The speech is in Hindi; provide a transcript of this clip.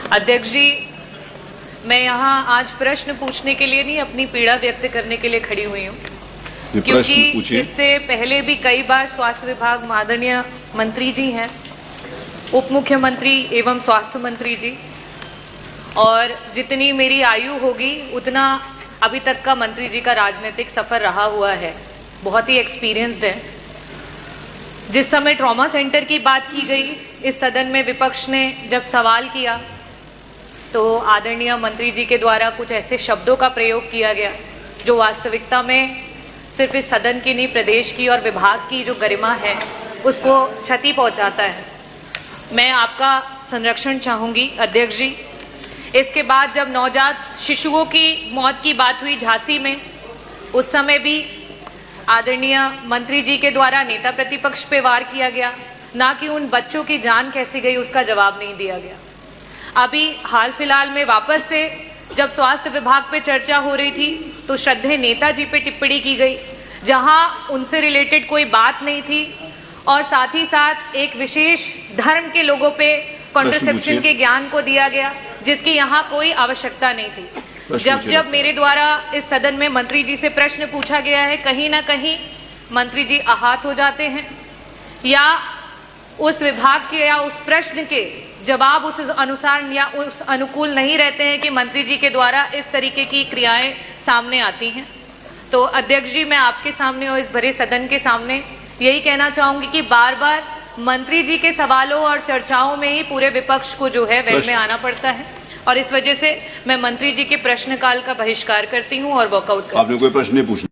अध्यक्ष जी, मैं यहाँ आज प्रश्न पूछने के लिए नहीं, अपनी पीड़ा व्यक्त करने के लिए खड़ी हुई हूँ, क्योंकि इससे पहले भी कई बार स्वास्थ्य विभाग माननीय मंत्री जी हैं, उप मुख्यमंत्री एवं स्वास्थ्य मंत्री जी, और जितनी मेरी आयु होगी उतना अभी तक का मंत्री जी का राजनीतिक सफर रहा हुआ है, बहुत ही एक्सपीरियंस्ड है। जिस समय ट्रॉमा सेंटर की बात की गई इस सदन में, विपक्ष ने जब सवाल किया तो आदरणीय मंत्री जी के द्वारा कुछ ऐसे शब्दों का प्रयोग किया गया जो वास्तविकता में सिर्फ इस सदन की नहीं, प्रदेश की और विभाग की जो गरिमा है उसको क्षति पहुंचाता है। मैं आपका संरक्षण चाहूँगी अध्यक्ष जी। इसके बाद जब नवजात शिशुओं की मौत की बात हुई झांसी में, उस समय भी आदरणीय मंत्री जी के द्वारा नेता प्रतिपक्ष पे वार किया गया, ना कि उन बच्चों की जान कैसी गई उसका जवाब नहीं दिया गया। अभी हाल फिलहाल में वापस से जब स्वास्थ्य विभाग पे चर्चा हो रही थी तो श्रद्धेय नेताजी पे टिप्पणी की गई, जहां उनसे रिलेटेड कोई बात नहीं थी, और साथ ही साथ एक विशेष धर्म के लोगों पे कॉन्ट्रासेप्शन के ज्ञान को दिया गया जिसकी यहाँ कोई आवश्यकता नहीं थी। जब मेरे द्वारा इस सदन में मंत्री जी से प्रश्न पूछा गया है, कहीं ना कहीं मंत्री जी आहत हो जाते हैं या उस विभाग के या उस प्रश्न के जवाब उस अनुसार या उस अनुकूल नहीं रहते हैं कि मंत्री जी के द्वारा इस तरीके की क्रियाएं सामने आती हैं। तो अध्यक्ष जी, मैं आपके सामने और इस भरे सदन के सामने यही कहना चाहूंगी कि बार बार मंत्री जी के सवालों और चर्चाओं में ही पूरे विपक्ष को जो है वेल में आना पड़ता है, और इस वजह से मैं मंत्री जी के प्रश्नकाल का बहिष्कार करती हूँ और वॉकआउट करती हूँ। आपने कोई प्रश्न नहीं पूछा।